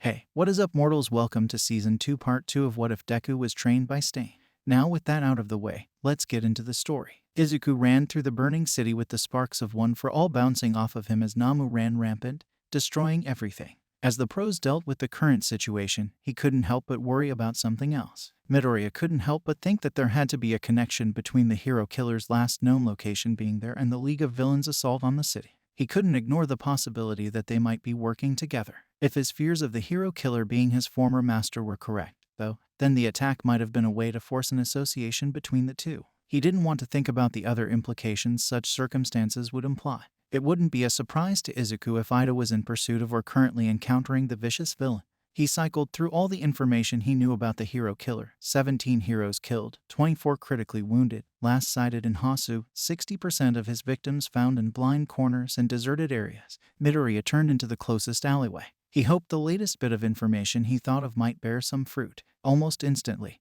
Hey, what is up, mortals? Welcome to Season 2, Part 2 of What If Deku Was Trained by Stain. Now, with that out of the way, let's get into the story. Izuku ran through the burning city with the sparks of one for all bouncing off of him as Namu ran rampant, destroying everything. As the pros dealt with the current situation, he couldn't help but worry about something else. Midoriya couldn't help but think that there had to be a connection between the hero killer's last known location being there and the League of Villains' assault on the city. He couldn't ignore the possibility that they might be working together. If his fears of the hero killer being his former master were correct, though, then the attack might have been a way to force an association between the two. He didn't want to think about the other implications such circumstances would imply. It wouldn't be a surprise to Izuku if Ida was in pursuit of or currently encountering the vicious villain. He cycled through all the information he knew about the hero killer: 17 heroes killed, 24 critically wounded, last sighted in Hasu, 60% of his victims found in blind corners and deserted areas. Midoriya turned into the closest alleyway. He hoped the latest bit of information he thought of might bear some fruit. Almost instantly,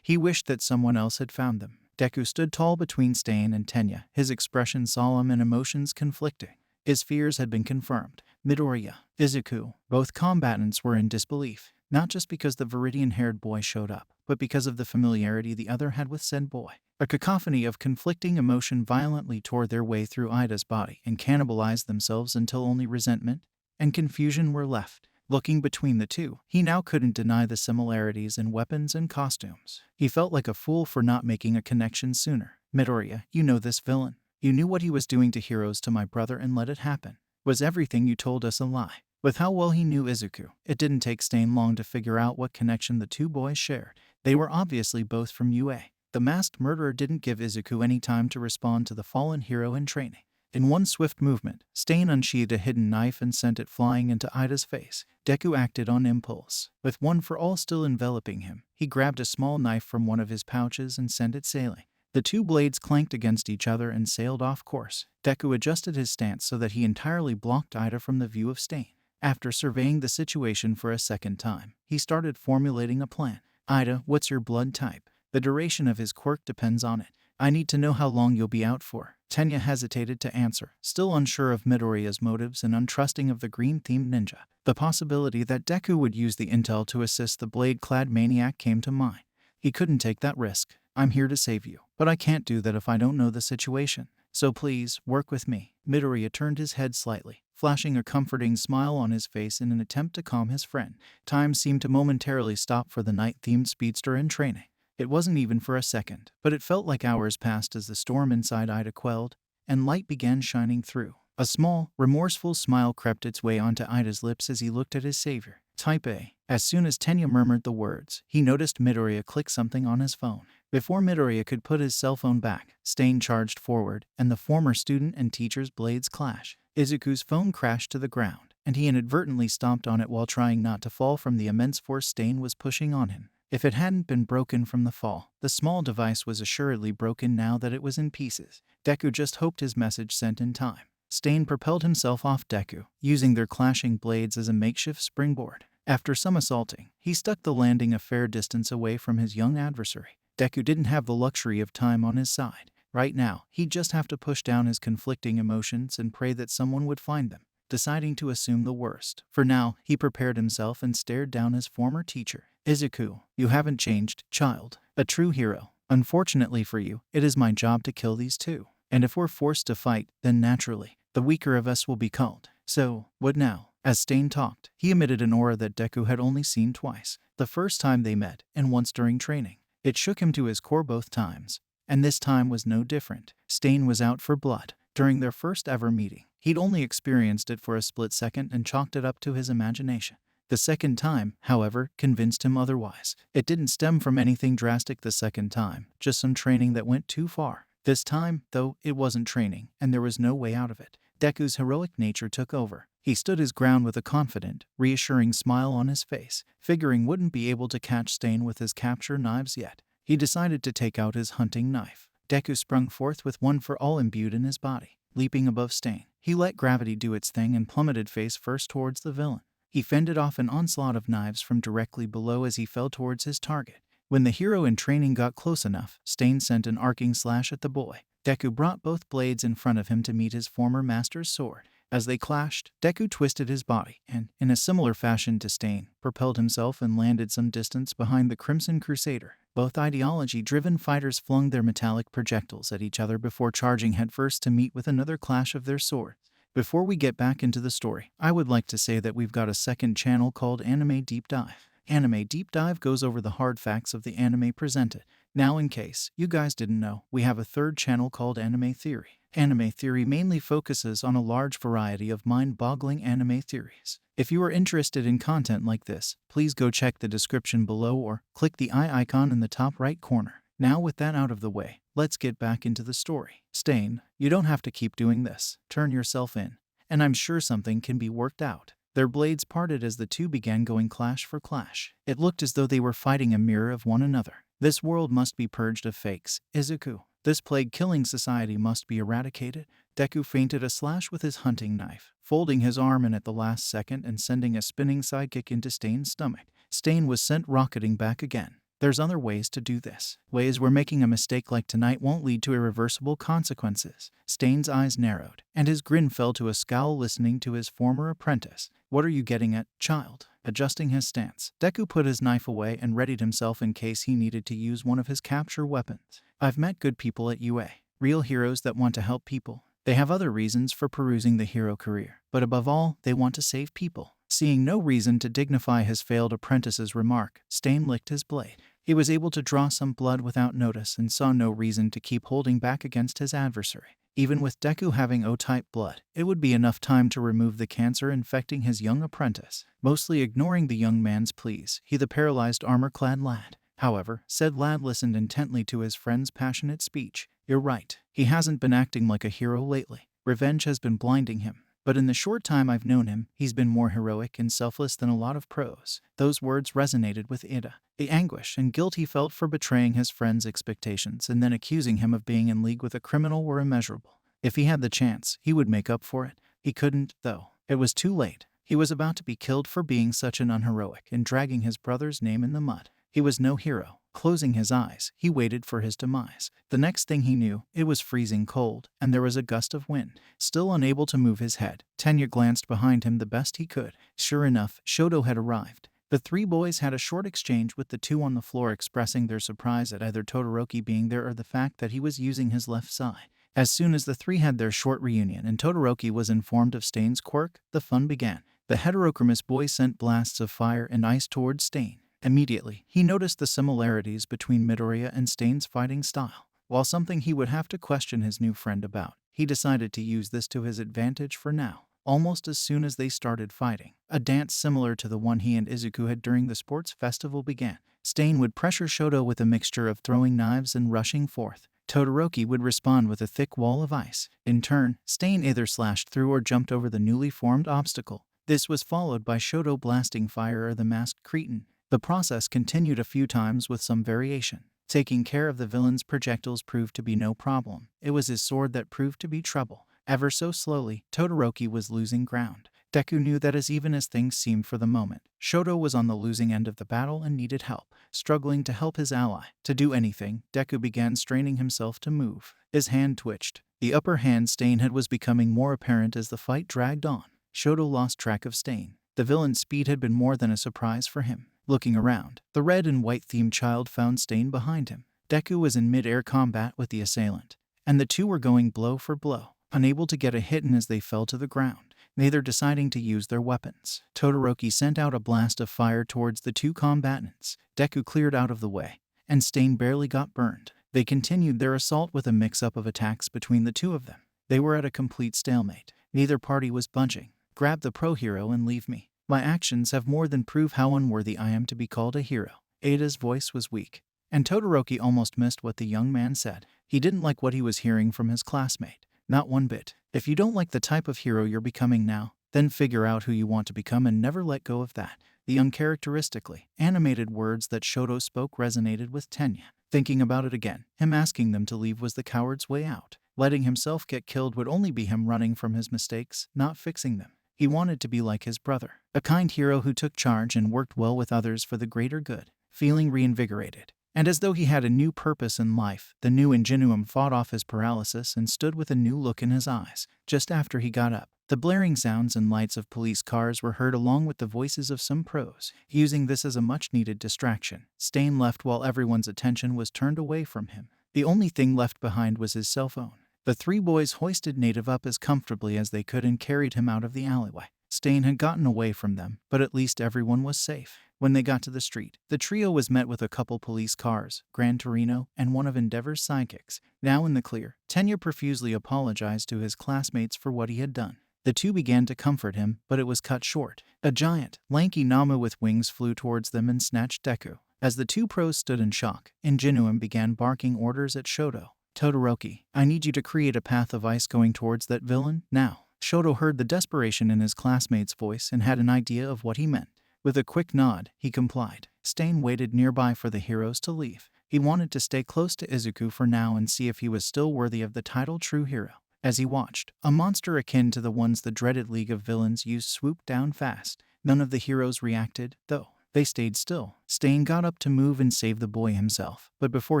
he wished that someone else had found them. Deku stood tall between Stain and Tenya, his expression solemn and emotions conflicting. His fears had been confirmed. Midoriya, Izuku, both combatants were in disbelief, not just because the Viridian-haired boy showed up, but because of the familiarity the other had with said boy. A cacophony of conflicting emotion violently tore their way through Ida's body and cannibalized themselves until only resentment and confusion were left. Looking between the two, he now couldn't deny the similarities in weapons and costumes. He felt like a fool for not making a connection sooner. Midoriya, you know this villain. You knew what he was doing to heroes, to my brother, and let it happen. Was everything you told us a lie? With how well he knew Izuku, it didn't take Stain long to figure out what connection the two boys shared. They were obviously both from UA. The masked murderer didn't give Izuku any time to respond to the fallen hero in training. In one swift movement, Stain unsheathed a hidden knife and sent it flying into Ida's face. Deku acted on impulse. With one for all still enveloping him, he grabbed a small knife from one of his pouches and sent it sailing. The two blades clanked against each other and sailed off course. Deku adjusted his stance so that he entirely blocked Ida from the view of Stain. After surveying the situation for a second time, he started formulating a plan. Ida, what's your blood type? The duration of his quirk depends on it. I need to know how long you'll be out for. Tenya hesitated to answer, still unsure of Midoriya's motives and untrusting of the green-themed ninja. The possibility that Deku would use the intel to assist the blade-clad maniac came to mind. He couldn't take that risk. I'm here to save you, but I can't do that if I don't know the situation. So please, work with me. Midoriya turned his head slightly, flashing a comforting smile on his face in an attempt to calm his friend. Time seemed to momentarily stop for the night-themed speedster in training. It wasn't even for a second, but it felt like hours passed as the storm inside Ida quelled, and light began shining through. A small, remorseful smile crept its way onto Ida's lips as he looked at his savior. Type A. As soon as Tenya murmured the words, he noticed Midoriya click something on his phone. Before Midoriya could put his cell phone back, Stain charged forward, and the former student and teacher's blades clash. Izuku's phone crashed to the ground, and he inadvertently stomped on it while trying not to fall from the immense force Stain was pushing on him. If it hadn't been broken from the fall, the small device was assuredly broken now that it was in pieces. Deku just hoped his message sent in time. Stain propelled himself off Deku, using their clashing blades as a makeshift springboard. After some assaulting, he stuck the landing a fair distance away from his young adversary. Deku didn't have the luxury of time on his side. Right now, he'd just have to push down his conflicting emotions and pray that someone would find them. Deciding to assume the worst. For now, he prepared himself and stared down his former teacher. Izuku, you haven't changed, child. A true hero. Unfortunately for you, it is my job to kill these two. And if we're forced to fight, then naturally, the weaker of us will be called. So, what now? As Stain talked, he emitted an aura that Deku had only seen twice. The first time they met, and once during training. It shook him to his core both times. And this time was no different. Stain was out for blood. During their first ever meeting, he'd only experienced it for a split second and chalked it up to his imagination. The second time, however, convinced him otherwise. It didn't stem from anything drastic the second time, just some training that went too far. This time, though, it wasn't training, and there was no way out of it. Deku's heroic nature took over. He stood his ground with a confident, reassuring smile on his face, figuring wouldn't be able to catch Stain with his capture knives yet. He decided to take out his hunting knife. Deku sprung forth with one for all imbued in his body. Leaping above Stain, he let gravity do its thing and plummeted face first towards the villain. He fended off an onslaught of knives from directly below as he fell towards his target. When the hero in training got close enough, Stain sent an arcing slash at the boy. Deku brought both blades in front of him to meet his former master's sword. As they clashed, Deku twisted his body and, in a similar fashion to Stain, propelled himself and landed some distance behind the Crimson Crusader. Both ideology-driven fighters flung their metallic projectiles at each other before charging headfirst to meet with another clash of their swords. Before we get back into the story, I would like to say that we've got a second channel called Anime Deep Dive. Anime Deep Dive goes over the hard facts of the anime presented. Now, in case you guys didn't know, we have a third channel called Anime Theory. Anime Theory mainly focuses on a large variety of mind-boggling anime theories. If you are interested in content like this, please go check the description below or click the eye icon in the top right corner. Now, with that out of the way, let's get back into the story. Stain, you don't have to keep doing this. Turn yourself in, and I'm sure something can be worked out. Their blades parted as the two began going clash for clash. It looked as though they were fighting a mirror of one another. This world must be purged of fakes, Izuku. This plague-killing society must be eradicated. Deku feinted a slash with his hunting knife, folding his arm in at the last second and sending a spinning sidekick into Stain's stomach. Stain was sent rocketing back again. There's other ways to do this. Ways where making a mistake like tonight won't lead to irreversible consequences. Stain's eyes narrowed, and his grin fell to a scowl listening to his former apprentice. What are you getting at, child? Adjusting his stance, Deku put his knife away and readied himself in case he needed to use one of his capture weapons. I've met good people at UA. Real heroes that want to help people. They have other reasons for perusing the hero career, but above all, they want to save people. Seeing no reason to dignify his failed apprentice's remark, Stain licked his blade. He was able to draw some blood without notice and saw no reason to keep holding back against his adversary. Even with Deku having O-type blood, it would be enough time to remove the cancer infecting his young apprentice. Mostly ignoring the young man's pleas, the paralyzed armor-clad lad. However, said lad listened intently to his friend's passionate speech. You're right. He hasn't been acting like a hero lately. Revenge has been blinding him. But in the short time I've known him, he's been more heroic and selfless than a lot of pros. Those words resonated with Ida. The anguish and guilt he felt for betraying his friend's expectations and then accusing him of being in league with a criminal were immeasurable. If he had the chance, he would make up for it. He couldn't, though. It was too late. He was about to be killed for being such an unheroic and dragging his brother's name in the mud. He was no hero. Closing his eyes, he waited for his demise. The next thing he knew, it was freezing cold, and there was a gust of wind. Still unable to move his head, Tenya glanced behind him the best he could. Sure enough, Shoto had arrived. The three boys had a short exchange with the two on the floor expressing their surprise at either Todoroki being there or the fact that he was using his left side. As soon as the three had their short reunion and Todoroki was informed of Stain's quirk, the fun began. The heterochromus boy sent blasts of fire and ice towards Stain. Immediately, he noticed the similarities between Midoriya and Stain's fighting style. While something he would have to question his new friend about, he decided to use this to his advantage for now. Almost as soon as they started fighting, a dance similar to the one he and Izuku had during the sports festival began. Stain would pressure Shoto with a mixture of throwing knives and rushing forth. Todoroki would respond with a thick wall of ice. In turn, Stain either slashed through or jumped over the newly formed obstacle. This was followed by Shoto blasting fire or the masked cretin. The process continued a few times with some variation. Taking care of the villain's projectiles proved to be no problem. It was his sword that proved to be trouble. Ever so slowly, Todoroki was losing ground. Deku knew that as even as things seemed for the moment, Shoto was on the losing end of the battle and needed help. Struggling to help his ally to do anything, Deku began straining himself to move. His hand twitched. The upper hand Stain had was becoming more apparent as the fight dragged on. Shoto lost track of Stain. The villain's speed had been more than a surprise for him. Looking around, the red and white themed child found Stain behind him. Deku was in mid-air combat with the assailant, and the two were going blow for blow, unable to get a hit in as they fell to the ground, neither deciding to use their weapons. Todoroki sent out a blast of fire towards the two combatants. Deku cleared out of the way, and Stain barely got burned. They continued their assault with a mix-up of attacks between the two of them. They were at a complete stalemate. Neither party was budging. Grab the pro hero and leave me. My actions have more than proved how unworthy I am to be called a hero. Ada's voice was weak, and Todoroki almost missed what the young man said. He didn't like what he was hearing from his classmate. Not one bit. If you don't like the type of hero you're becoming now, then figure out who you want to become and never let go of that. The uncharacteristically animated words that Shoto spoke resonated with Tenya. Thinking about it again, him asking them to leave was the coward's way out. Letting himself get killed would only be him running from his mistakes, not fixing them. He wanted to be like his brother, a kind hero who took charge and worked well with others for the greater good. Feeling reinvigorated, and as though he had a new purpose in life, the new Ingenuum fought off his paralysis and stood with a new look in his eyes. Just after he got up, The blaring sounds and lights of police cars were heard along with the voices of some pros. Using this as a much-needed distraction, Stain left while everyone's attention was turned away from him. The only thing left behind was his cell phone. The three boys hoisted Native up as comfortably as they could and carried him out of the alleyway. Stain had gotten away from them, but at least everyone was safe. When they got to the street, the trio was met with a couple police cars, Gran Torino, and one of Endeavor's sidekicks. Now in the clear, Tenya profusely apologized to his classmates for what he had done. The two began to comfort him, but it was cut short. A giant, lanky Nama with wings flew towards them and snatched Deku. As the two pros stood in shock, Ingenuum began barking orders at Shoto. Todoroki, I need you to create a path of ice going towards that villain, now. Shoto heard the desperation in his classmate's voice and had an idea of what he meant. With a quick nod, he complied. Stain waited nearby for the heroes to leave. He wanted to stay close to Izuku for now and see if he was still worthy of the title True Hero. As he watched, a monster akin to the ones the dreaded League of Villains used swooped down fast. None of the heroes reacted, though. They stayed still. Stain got up to move and save the boy himself, but before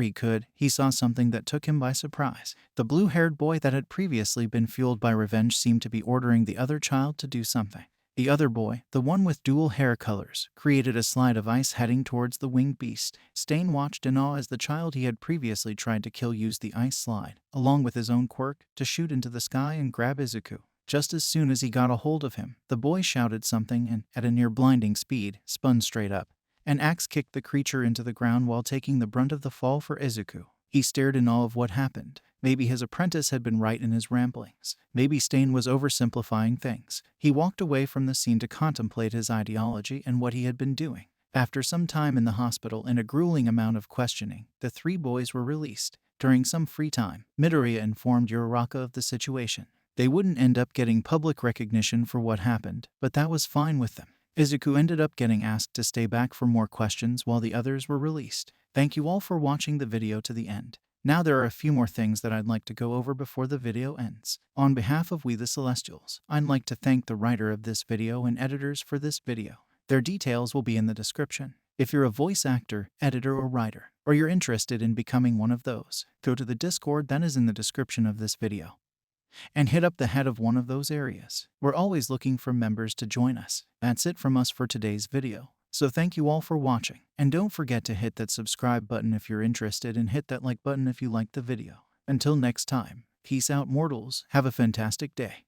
he could, he saw something that took him by surprise. The blue-haired boy that had previously been fueled by revenge seemed to be ordering the other child to do something. The other boy, the one with dual hair colors, created a slide of ice heading towards the winged beast. Stain watched in awe as the child he had previously tried to kill used the ice slide, along with his own quirk, to shoot into the sky and grab Izuku. Just as soon as he got a hold of him, the boy shouted something and, at a near-blinding speed, spun straight up. An axe kicked the creature into the ground while taking the brunt of the fall for Izuku. He stared in awe of what happened. Maybe his apprentice had been right in his ramblings. Maybe Stain was oversimplifying things. He walked away from the scene to contemplate his ideology and what he had been doing. After some time in the hospital and a grueling amount of questioning, the three boys were released. During some free time, Midoriya informed Uraraka of the situation. They wouldn't end up getting public recognition for what happened, but that was fine with them. Izuku ended up getting asked to stay back for more questions while the others were released. Thank you all for watching the video to the end. Now there are a few more things that I'd like to go over before the video ends. On behalf of We the Celestials, I'd like to thank the writer of this video and editors for this video. Their details will be in the description. If you're a voice actor, editor, or writer, or you're interested in becoming one of those, go to the Discord that is in the description of this video and hit up the head of one of those areas. We're always looking for members to join us. That's it from us for today's video. So thank you all for watching, and don't forget to hit that subscribe button if you're interested and hit that like button if you liked the video. Until next time, peace out mortals, have a fantastic day.